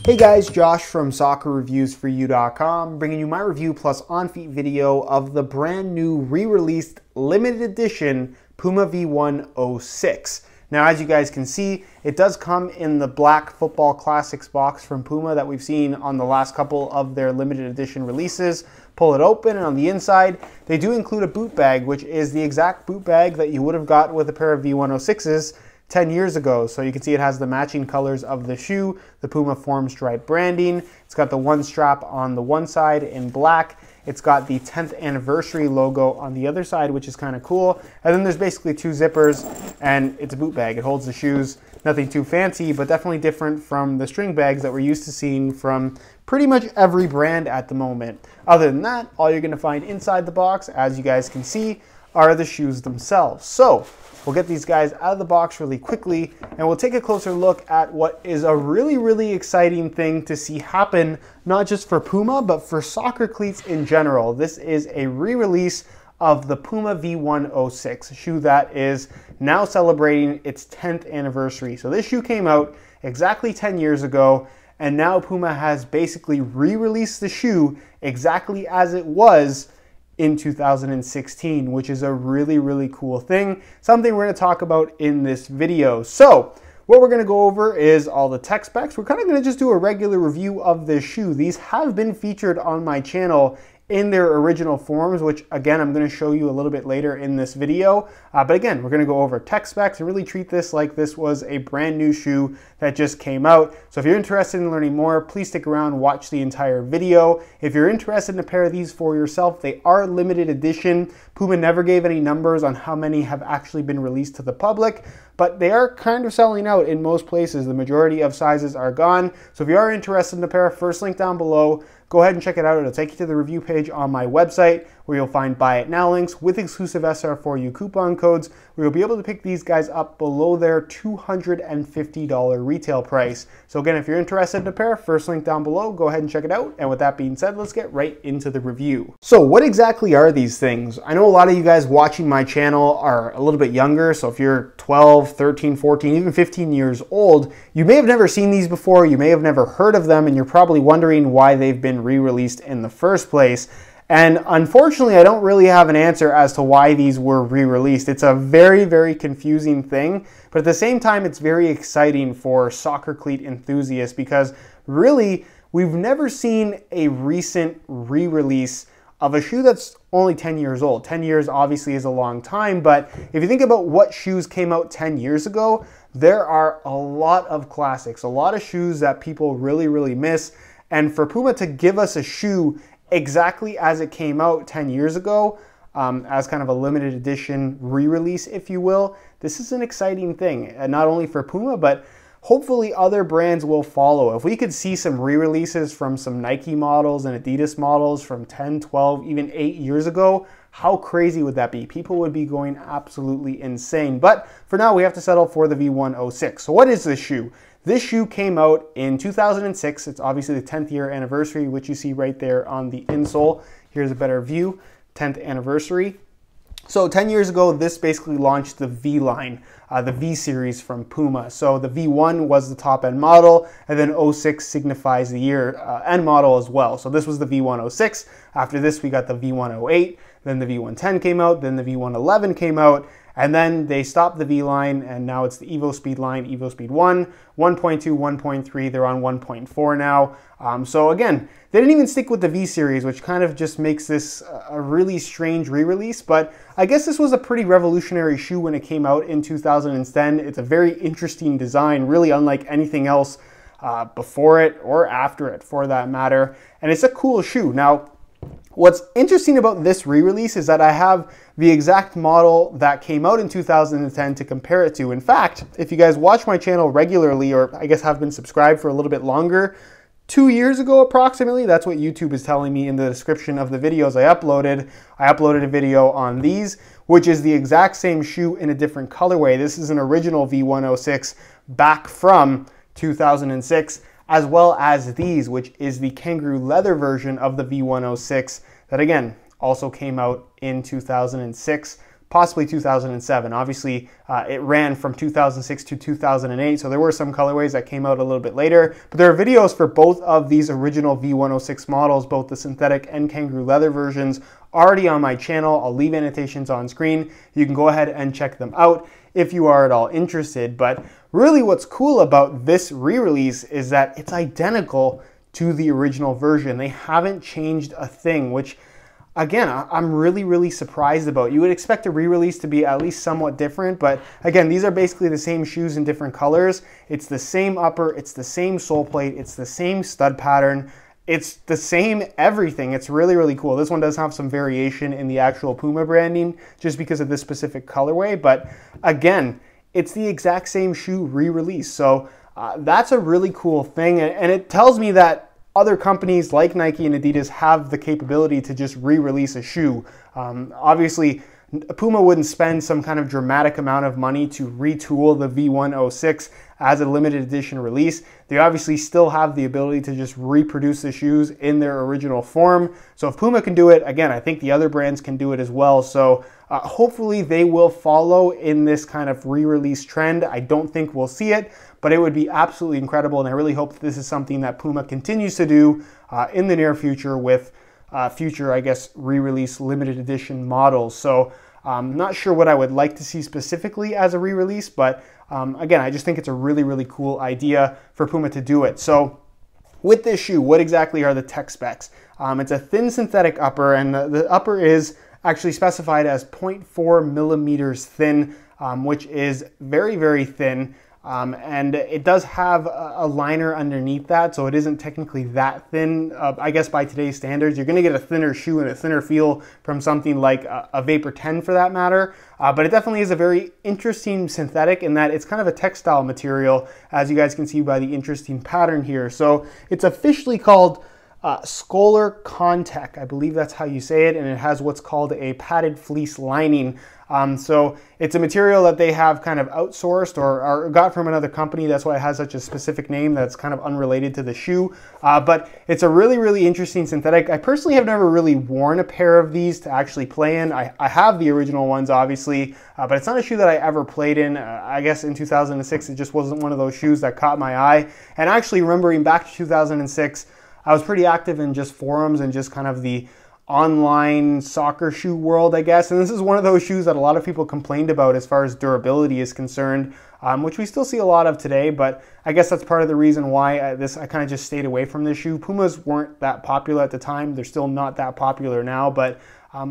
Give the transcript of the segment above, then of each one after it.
Hey guys, Josh from soccerreviewsforyou.com, bringing you my review plus on-feet video of the brand new re-released limited edition Puma v1.06. Now, as you guys can see, it does come in the black Football Classics box from Puma that we've seen on the last couple of their limited edition releases. Pull it open, and on the inside, they do include a boot bag, which is the exact boot bag that you would have got with a pair of v1.06s 10 years ago. So you can see it has the matching colors of the shoe, the Puma form stripe branding. It's got the one strap on the one side in black. It's got the 10th anniversary logo on the other side, which is kind of cool. And then there's basically two zippers, and it's a boot bag. It holds the shoes. Nothing too fancy, but definitely different from the string bags that we're used to seeing from pretty much every brand at the moment. Other than that, all you're going to find inside the box, as you guys can see, are the shoes themselves. So we'll get these guys out of the box really quickly, and we'll take a closer look at what is a really exciting thing to see happen, not just for Puma, but for soccer cleats in general. This is a re-release of the Puma v1.06, a shoe that is now celebrating its 10th anniversary. So this shoe came out exactly 10 years ago, and now Puma has basically re-released the shoe exactly as it was in 2016, which is a really cool thing. Something we're gonna talk about in this video. So what we're gonna go over is all the tech specs. We're kind of gonna just do a regular review of this shoe. These have been featured on my channel in their original forms, which again, I'm gonna show you a little bit later in this video. But again, we're gonna go over tech specs and really treat this like this was a brand new shoe that just came out. So if you're interested in learning more, please stick around, watch the entire video. If you're interested in a pair of these for yourself, they are limited edition. Puma never gave any numbers on how many have actually been released to the public, but they are kind of selling out in most places. The majority of sizes are gone. So if you are interested in a pair, first link down below, go ahead and check it out. It'll take you to the review page on my website where you'll find buy it now links with exclusive SR4U coupon codes where you'll be able to pick these guys up below their $250 retail price. So again, if you're interested in a pair, first link down below, go ahead and check it out. And with that being said, let's get right into the review. So what exactly are these things? I know a lot of you guys watching my channel are a little bit younger. So if you're 12, 13, 14, even 15 years old, you may have never seen these before. You may have never heard of them, and you're probably wondering why they've been re-released in the first place. And unfortunately, I don't really have an answer as to why these were re-released. It's a very confusing thing, but at the same time, it's very exciting for soccer cleat enthusiasts because really, we've never seen a recent re-release of a shoe that's only 10 years old. 10 years obviously is a long time, but if you think about what shoes came out 10 years ago, there are a lot of classics, a lot of shoes that people really miss. And for Puma to give us a shoe exactly as it came out 10 years ago, as kind of a limited edition re-release, if you will, this is an exciting thing, and not only for Puma, but hopefully other brands will follow. If we could see some re-releases from some Nike models and Adidas models from 10, 12, even 8 years ago, how crazy would that be? People would be going absolutely insane. But for now, we have to settle for the v1.06. So what is this shoe? This shoe came out in 2006. It's obviously the 10th year anniversary, which you see right there on the insole. Here's a better view, 10th anniversary. So 10 years ago, this basically launched the V line, the V series from Puma. So the V1 was the top end model, and then 06 signifies the year end model as well. So this was the v1.06. After this, we got the v1.08, then the v1.10 came out, then the v1.11 came out, and then they stopped the V line, and now it's the Evo Speed line, Evo Speed 1, 1.2, 1.3, they're on 1.4 now. So again, they didn't even stick with the V series, which kind of just makes this a really strange re-release, but I guess this was a pretty revolutionary shoe when it came out in 2010. It's a very interesting design, really unlike anything else before it or after it for that matter, and it's a cool shoe. Now, what's interesting about this re-release is that I have the exact model that came out in 2010 to compare it to. In fact, if you guys watch my channel regularly, or I guess have been subscribed for a little bit longer, 2 years ago approximately, that's what YouTube is telling me in the description of the videos I uploaded. I uploaded a video on these, which is the exact same shoe in a different colorway. This is an original v1.06 back from 2006. As well as these, which is the kangaroo leather version of the v1.06 that again also came out in 2006. possibly 2007. Obviously, it ran from 2006 to 2008, so there were some colorways that came out a little bit later. But there are videos for both of these original V106 models, both the synthetic and kangaroo leather versions, already on my channel. I'll leave annotations on screen. You can go ahead and check them out if you are at all interested. But really what's cool about this re-release is that it's identical to the original version. They haven't changed a thing, which again, I'm really surprised about. You would expect a re-release to be at least somewhat different, but again, these are basically the same shoes in different colors. It's the same upper, it's the same sole plate, it's the same stud pattern, it's the same everything. It's really cool. This one does have some variation in the actual Puma branding just because of this specific colorway, but again, it's the exact same shoe re-release. So that's a really cool thing, and it tells me that other companies like Nike and Adidas have the capability to just re-release a shoe. Obviously, Puma wouldn't spend some kind of dramatic amount of money to retool the V106 as a limited edition release. They obviously still have the ability to just reproduce the shoes in their original form. So if Puma can do it, again, I think the other brands can do it as well. So hopefully they will follow in this kind of re-release trend. I don't think we'll see it, but it would be absolutely incredible. And I really hope that this is something that Puma continues to do in the near future with future, I guess, re-release limited edition models. So I'm not sure what I would like to see specifically as a re-release, but again, I just think it's a really cool idea for Puma to do it. So with this shoe, what exactly are the tech specs? It's a thin synthetic upper, and the upper is actually specified as 0.4 millimeters thin, which is very thin. And it does have a liner underneath that, so it isn't technically that thin. I guess by today's standards, you're going to get a thinner shoe and a thinner feel from something like a Vapor 10 for that matter. But it definitely is a very interesting synthetic in that it's kind of a textile material, as you guys can see by the interesting pattern here. So it's officially called Scholar Contech, I believe that's how you say it, and it has what's called a padded fleece lining. So it's a material that they have kind of outsourced or got from another company. That's why it has such a specific name that's kind of unrelated to the shoe. But it's a really interesting synthetic. I personally have never really worn a pair of these to actually play in. I have the original ones, obviously, but it's not a shoe that I ever played in. I guess in 2006, it just wasn't one of those shoes that caught my eye. And actually remembering back to 2006, I was pretty active in just forums and just kind of the online soccer shoe world, I guess. And this is one of those shoes that a lot of people complained about as far as durability is concerned, which we still see a lot of today, but I guess that's part of the reason why I kind of just stayed away from this shoe. Pumas weren't that popular at the time. They're still not that popular now, but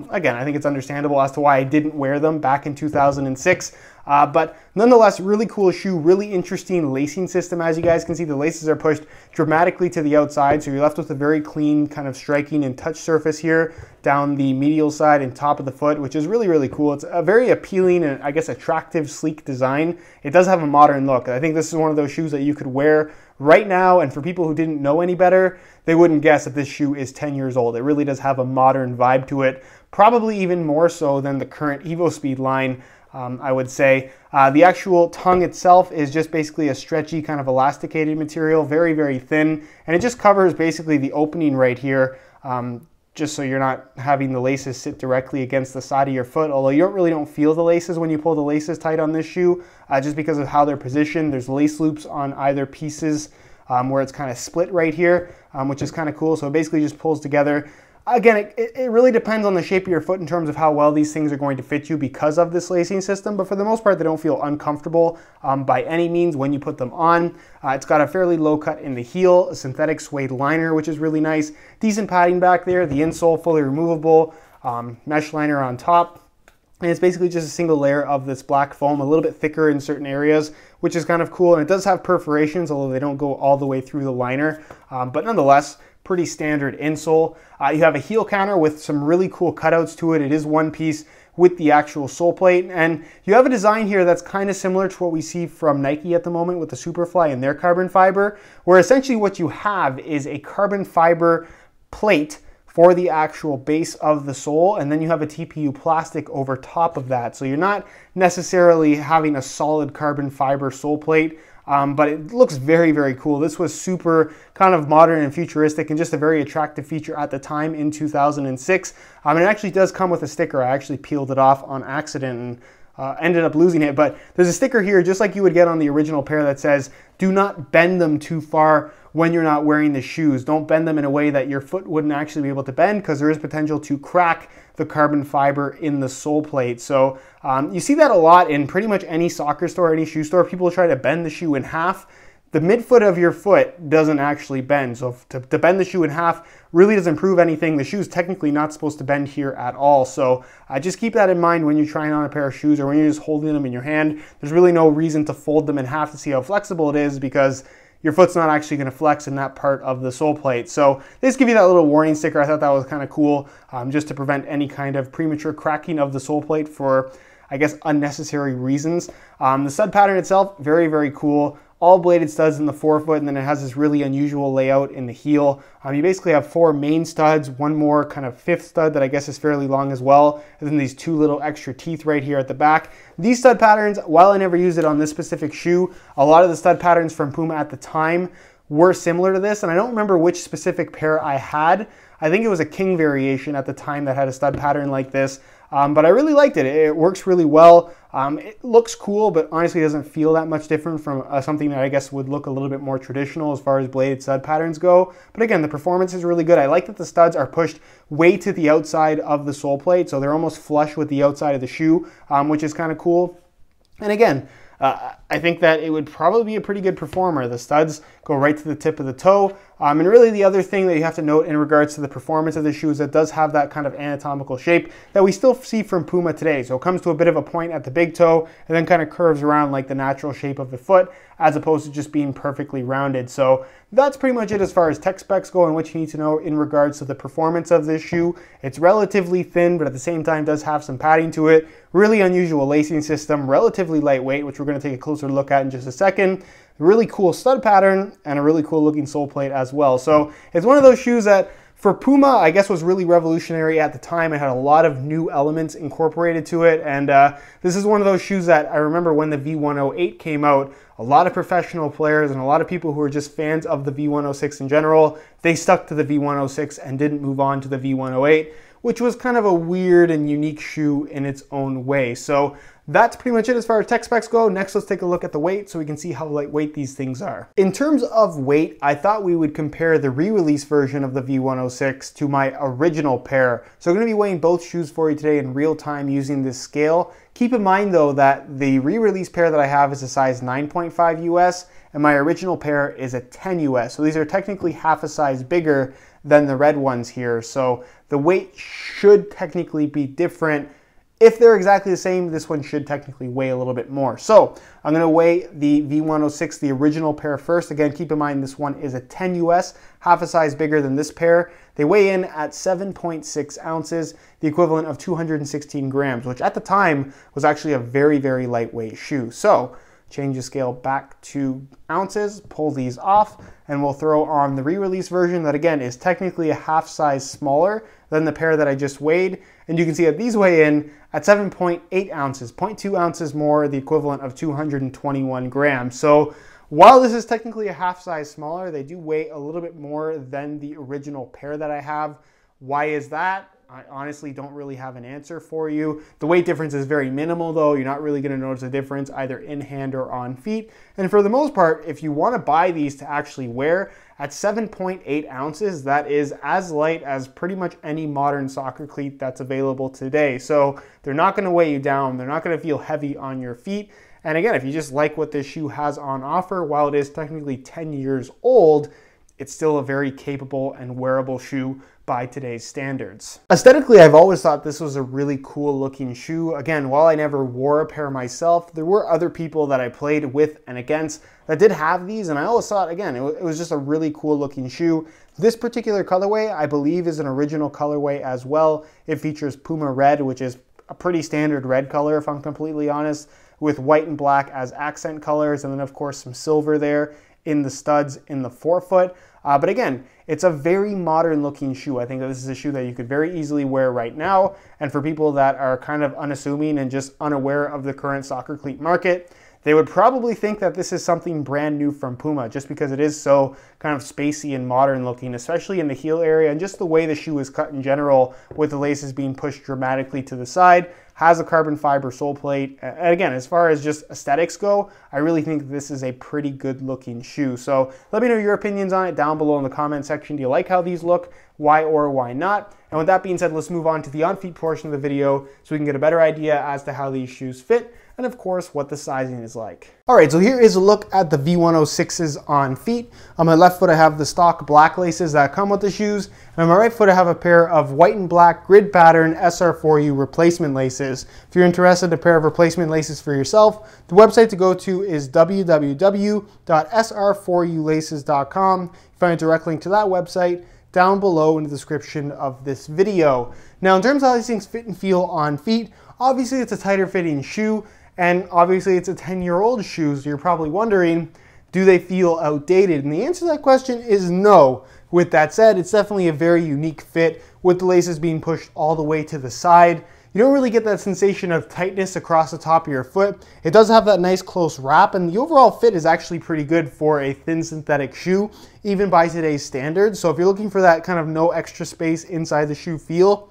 again, I think it's understandable as to why I didn't wear them back in 2006. But nonetheless, really cool shoe, really interesting lacing system. As you guys can see, the laces are pushed dramatically to the outside, so you're left with a very clean kind of striking and touch surface here down the medial side and top of the foot, which is really cool. It's a very appealing and I guess attractive, sleek design. It does have a modern look. I think this is one of those shoes that you could wear right now, and for people who didn't know any better, they wouldn't guess that this shoe is 10 years old. It really does have a modern vibe to it, probably even more so than the current EvoSpeed line, I would say. The actual tongue itself is just basically a stretchy kind of elasticated material, very thin, and it just covers basically the opening right here, just so you're not having the laces sit directly against the side of your foot, although you really don't feel the laces when you pull the laces tight on this shoe, just because of how they're positioned. There's lace loops on either pieces where it's kind of split right here, which is kind of cool. So it basically just pulls together. Again, it really depends on the shape of your foot in terms of how well these things are going to fit you because of this lacing system, but for the most part, they don't feel uncomfortable by any means when you put them on. It's got a fairly low cut in the heel, a synthetic suede liner, which is really nice. Decent padding back there, the insole fully removable, mesh liner on top. And it's basically just a single layer of this black foam, a little bit thicker in certain areas, which is kind of cool. And it does have perforations, although they don't go all the way through the liner, but nonetheless, pretty standard insole. You have a heel counter with some really cool cutouts to it. It is one piece with the actual sole plate, and you have a design here that's kind of similar to what we see from Nike at the moment with the Superfly and their carbon fiber, where essentially what you have is a carbon fiber plate for the actual base of the sole, and then you have a TPU plastic over top of that. So you're not necessarily having a solid carbon fiber sole plate. but it looks very, very cool. This was super kind of modern and futuristic and just a very attractive feature at the time in 2006. And it actually does come with a sticker. I actually peeled it off on accident and ended up losing it, but there's a sticker here just like you would get on the original pair that says, do not bend them too far when you're not wearing the shoes. Don't bend them in a way that your foot wouldn't actually be able to bend, because there is potential to crack the carbon fiber in the sole plate. So you see that a lot in pretty much any soccer store, any shoe store. People try to bend the shoe in half. The midfoot of your foot doesn't actually bend. So to bend the shoe in half really doesn't prove anything. The shoe's technically not supposed to bend here at all. So just keep that in mind when you're trying on a pair of shoes or when you're just holding them in your hand. There's really no reason to fold them in half to see how flexible it is, because your foot's not actually going to flex in that part of the sole plate. So they just give you that little warning sticker. I thought that was kind of cool, just to prevent any kind of premature cracking of the sole plate for, I guess, unnecessary reasons. The stud pattern itself, very, very cool. All bladed studs in the forefoot, and then it has this really unusual layout in the heel. You basically have 4 main studs, one more kind of 5th stud that I guess is fairly long as well, and then these 2 little extra teeth right here at the back. These stud patterns, while I never used it on this specific shoe, a lot of the stud patterns from Puma at the time were similar to this, and I don't remember which specific pair I had. I think it was a King variation at the time that had a stud pattern like this, but I really liked it. It works really well. It looks cool, but honestly doesn't feel that much different from something that I guess would look a little bit more traditional as far as bladed stud patterns go. But again, the performance is really good. I like that the studs are pushed way to the outside of the sole plate, so they're almost flush with the outside of the shoe, which is kind of cool. And again, I think that it would probably be a pretty good performer. The studs go right to the tip of the toe. And really the other thing that you have to note in regards to the performance of the shoe is it does have that kind of anatomical shape that we still see from Puma today. So it comes to a bit of a point at the big toe and then kind of curves around like the natural shape of the foot, as opposed to just being perfectly rounded. So that's pretty much it as far as tech specs go and what you need to know in regards to the performance of this shoe. It's relatively thin, but at the same time does have some padding to it. Really unusual lacing system, relatively lightweight, which we're going to take a closer look at in just a second. Really cool stud pattern and a really cool looking sole plate as well. So it's one of those shoes that for Puma, I guess, was really revolutionary at the time. It had a lot of new elements incorporated to it, and this is one of those shoes that I remember when the V108 came out, a lot of professional players and a lot of people who were just fans of the V106 in general, they stuck to the V106 and didn't move on to the V108, which was kind of a weird and unique shoe in its own way. So that's pretty much it as far as tech specs go. Next, let's take a look at the weight so we can see how lightweight these things are. In terms of weight, I thought we would compare the re-release version of the V106 to my original pair. So I'm going to be weighing both shoes for you today in real time using this scale. Keep in mind though that the re-release pair that I have is a size 9.5 US and my original pair is a 10 US. So these are technically half a size bigger than the red ones here. So the weight should technically be different. If they're exactly the same, this one should technically weigh a little bit more. So I'm going to weigh the V106, the original pair first. Again, keep in mind this one is a 10 US, half a size bigger than this pair. They weigh in at 7.6 ounces, the equivalent of 216 grams, which at the time was actually a very, very lightweight shoe. So change the scale back to ounces, pull these off, and we'll throw on the re-release version that again is technically a half size smaller than the pair that I just weighed. And you can see that these weigh in at 7.8 ounces, 0.2 ounces more, the equivalent of 221 grams. So while this is technically a half size smaller, they do weigh a little bit more than the original pair that I have. Why is that? I honestly don't really have an answer for you. The weight difference is very minimal though. You're not really going to notice a difference either in hand or on feet. And for the most part, if you want to buy these to actually wear, at 7.8 ounces, that is as light as pretty much any modern soccer cleat that's available today. So they're not going to weigh you down. They're not going to feel heavy on your feet. And again, if you just like what this shoe has on offer, while it is technically 10 years old, it's still a very capable and wearable shoe by today's standards. Aesthetically, I've always thought this was a really cool looking shoe. Again, while I never wore a pair myself, there were other people that I played with and against that did have these, and I always thought, again, it was just a really cool looking shoe. This particular colorway, I believe, is an original colorway as well. It features Puma Red, which is a pretty standard red color, if I'm completely honest, with white and black as accent colors, and then of course some silver there in the studs in the forefoot. But again, it's a very modern looking shoe. I think that this is a shoe that you could very easily wear right now. And for people that are kind of unassuming and just unaware of the current soccer cleat market, they would probably think that this is something brand new from Puma, just because it is so kind of spacey and modern looking, especially in the heel area, and just the way the shoe is cut in general, with the laces being pushed dramatically to the side. Has a carbon fiber sole plate. And again, as far as just aesthetics go, I really think this is a pretty good looking shoe. So let me know your opinions on it down below in the comment section. Do you like how these look? Why or why not? And with that being said, let's move on to the on-feet portion of the video so we can get a better idea as to how these shoes fit, and of course, what the sizing is like. All right, so here is a look at the V106s on feet. On my left foot, I have the stock black laces that come with the shoes. And on my right foot, I have a pair of white and black grid pattern SR4U replacement laces. If you're interested in a pair of replacement laces for yourself, the website to go to is www.sr4ulaces.com. You find a direct link to that website down below in the description of this video. Now, in terms of how these things fit and feel on feet, obviously it's a tighter fitting shoe, and obviously it's a 10-year-old shoe, so you're probably wondering, do they feel outdated? And the answer to that question is no. With that said, it's definitely a very unique fit, with the laces being pushed all the way to the side. You don't really get that sensation of tightness across the top of your foot. It does have that nice close wrap, and the overall fit is actually pretty good for a thin synthetic shoe, even by today's standards. So if you're looking for that kind of no extra space inside the shoe feel,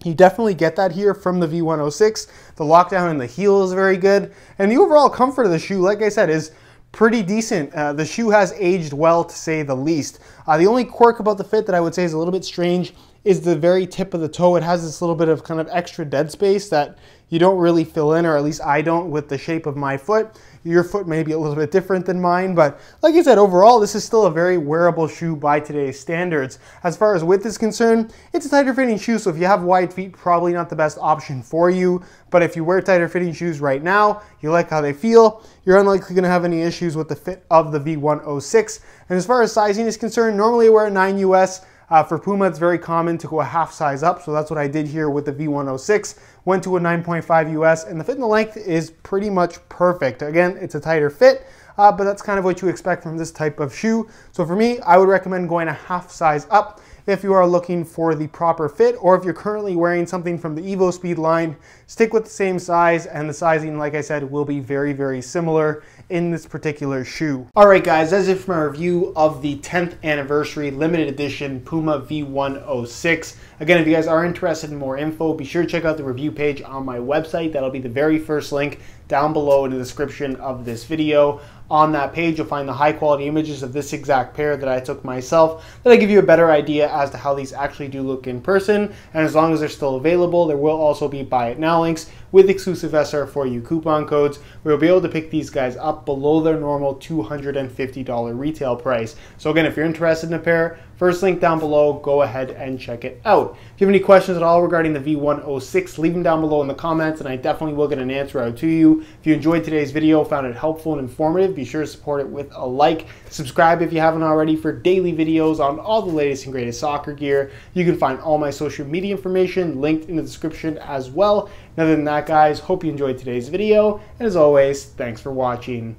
you definitely get that here from the V106. The lockdown in the heel is very good, and the overall comfort of the shoe, like I said, is pretty decent. The shoe has aged well, to say the least. The only quirk about the fit that I would say is a little bit strange is the very tip of the toe. It has this little bit of kind of extra dead space that you don't really fill in, or at least I don't with the shape of my foot. Your foot may be a little bit different than mine, but like I said, overall, this is still a very wearable shoe by today's standards. As far as width is concerned, it's a tighter fitting shoe, so if you have wide feet, probably not the best option for you. But if you wear tighter fitting shoes right now, you like how they feel, you're unlikely gonna have any issues with the fit of the V106. And as far as sizing is concerned, normally I wear a 9 US. For Puma, it's very common to go a half size up, so that's what I did here with the V106. Went to a 9.5 US, and the fit and the length is pretty much perfect. Again, it's a tighter fit, but that's kind of what you expect from this type of shoe. So for me, I would recommend going a half size up if you are looking for the proper fit, or if you're currently wearing something from the Evo Speed line, stick with the same size, and the sizing, like I said, will be very, very similar in this particular shoe. All right, guys, that's it for my review of the 10th anniversary limited edition Puma V106. Again, if you guys are interested in more info, be sure to check out the review page on my website. That'll be the very first link down below in the description of this video. On that page, you'll find the high quality images of this exact pair that I took myself, that'll give you a better idea as to how these actually do look in person. And as long as they're still available, there will also be buy it now links with exclusive SR4U coupon codes, where you'll be able to pick these guys up below their normal $250 retail price. So again, if you're interested in a pair, first link down below, go ahead and check it out. If you have any questions at all regarding the V106, leave them down below in the comments, and I definitely will get an answer out to you. If you enjoyed today's video, found it helpful and informative, be sure to support it with a like. Subscribe if you haven't already for daily videos on all the latest and greatest soccer gear. You can find all my social media information linked in the description as well. And other than that, guys, hope you enjoyed today's video, and as always, thanks for watching.